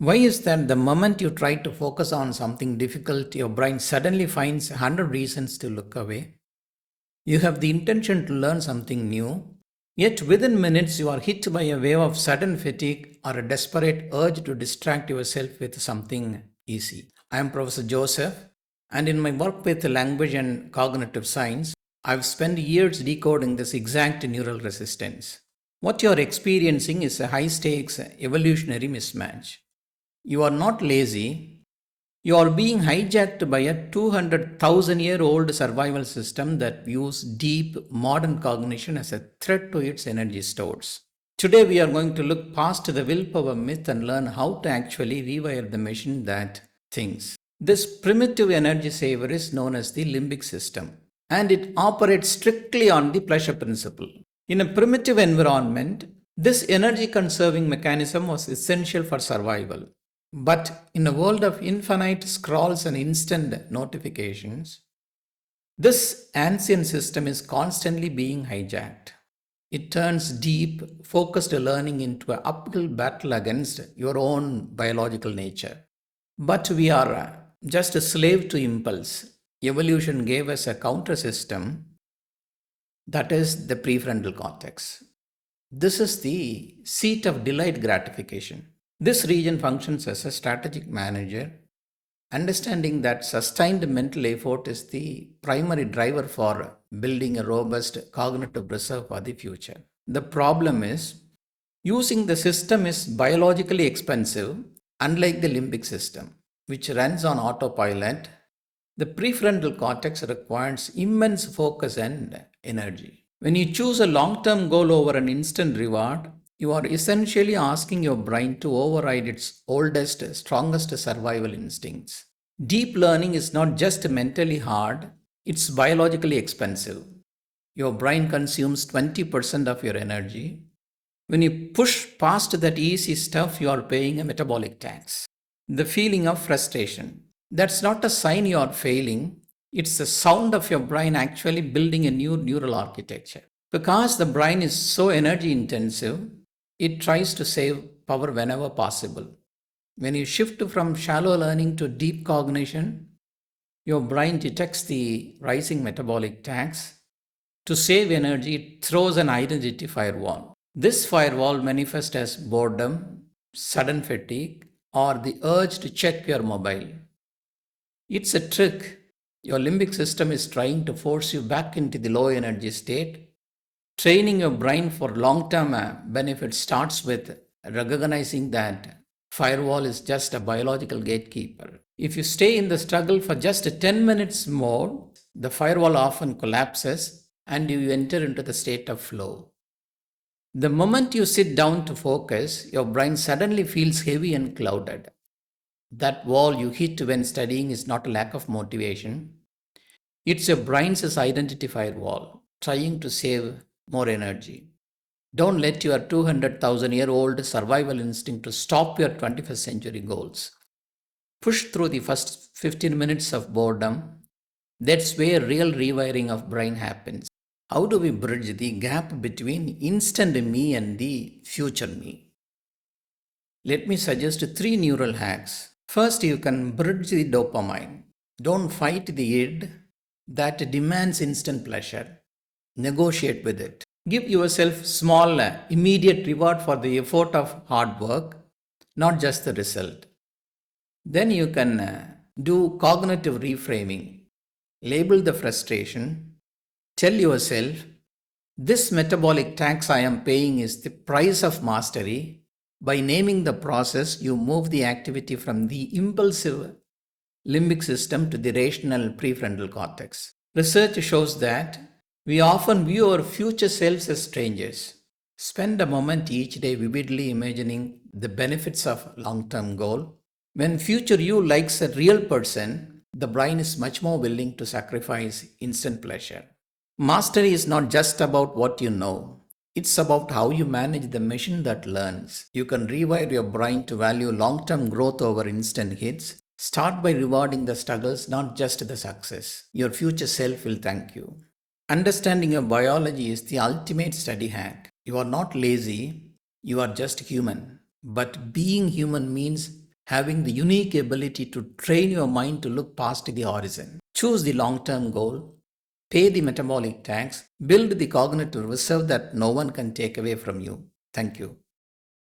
Why is that the moment you try to focus on something difficult, your brain suddenly finds 100 reasons to look away? You have the intention to learn something new, yet within minutes you are hit by a wave of sudden fatigue or a desperate urge to distract yourself with something easy. I am Professor Joseph, and in my work with language and cognitive science, I've spent years decoding this exact neural resistance. What you are experiencing is a high stakes evolutionary mismatch. You are not lazy. You are being hijacked by a 200,000-year-old survival system that views deep modern cognition as a threat to its energy stores. Today, we are going to look past the willpower myth and learn how to actually rewire the machine that thinks. This primitive energy saver is known as the limbic system, and it operates strictly on the pleasure principle. In a primitive environment, this energy conserving mechanism was essential for survival. But in a world of infinite scrolls and instant notifications, this ancient system is constantly being hijacked. It turns deep, focused learning into an uphill battle against your own biological nature. But we are just a slave to impulse. Evolution gave us a counter system, that is the prefrontal cortex. This is the seat of delayed gratification. This region functions as a strategic manager, understanding that sustained mental effort is the primary driver for building a robust cognitive reserve for the future. The problem is, using the system is biologically expensive, unlike the limbic system, which runs on autopilot. The prefrontal cortex requires immense focus and energy. When you choose a long term goal over an instant reward, you are essentially asking your brain to override its oldest, strongest survival instincts. Deep learning is not just mentally hard, it's biologically expensive. Your brain consumes 20% of your energy. When you push past that easy stuff, you are paying a metabolic tax. The feeling of frustration. That's not a sign you are failing, it's the sound of your brain actually building a new neural architecture. Because the brain is so energy intensive, it tries to save power whenever possible. When you shift from shallow learning to deep cognition, your brain detects the rising metabolic tax. To save energy, it throws an identity firewall. This firewall manifests as boredom, sudden fatigue, or the urge to check your mobile. It's a trick. Your limbic system is trying to force you back into the low energy state. Training your brain for long term benefits starts with recognizing that firewall is just a biological gatekeeper. If you stay in the struggle for just 10 minutes more, the firewall often collapses and you enter into the state of flow. The moment you sit down to focus, your brain suddenly feels heavy and clouded. That wall you hit when studying is not a lack of motivation. It's your brain's identity firewall trying to save more energy. Don't let your 200,000-year-old survival instinct to stop your 21st century goals. Push through the first 15 minutes of boredom. That's where real rewiring of brain happens. How do we bridge the gap between instant me and the future me? Let me suggest 3 neural hacks. First, you can bridge the dopamine. Don't fight the id that demands instant pleasure. Negotiate with it. Give yourself small, immediate reward for the effort of hard work, not just the result. Then you can do cognitive reframing. Label the frustration. Tell yourself, this metabolic tax I am paying is the price of mastery. By naming the process, you move the activity from the impulsive limbic system to the rational prefrontal cortex. Research shows that we often view our future selves as strangers. Spend a moment each day vividly imagining the benefits of long-term goal. When future you likes a real person, the brain is much more willing to sacrifice instant pleasure. Mastery is not just about what you know. It's about how you manage the machine that learns. You can rewire your brain to value long-term growth over instant hits. Start by rewarding the struggles, not just the success. Your future self will thank you. Understanding your biology is the ultimate study hack. You are not lazy, you are just human. But being human means having the unique ability to train your mind to look past the horizon. Choose the long term goal, pay the metabolic tax, build the cognitive reserve that no one can take away from you. Thank you.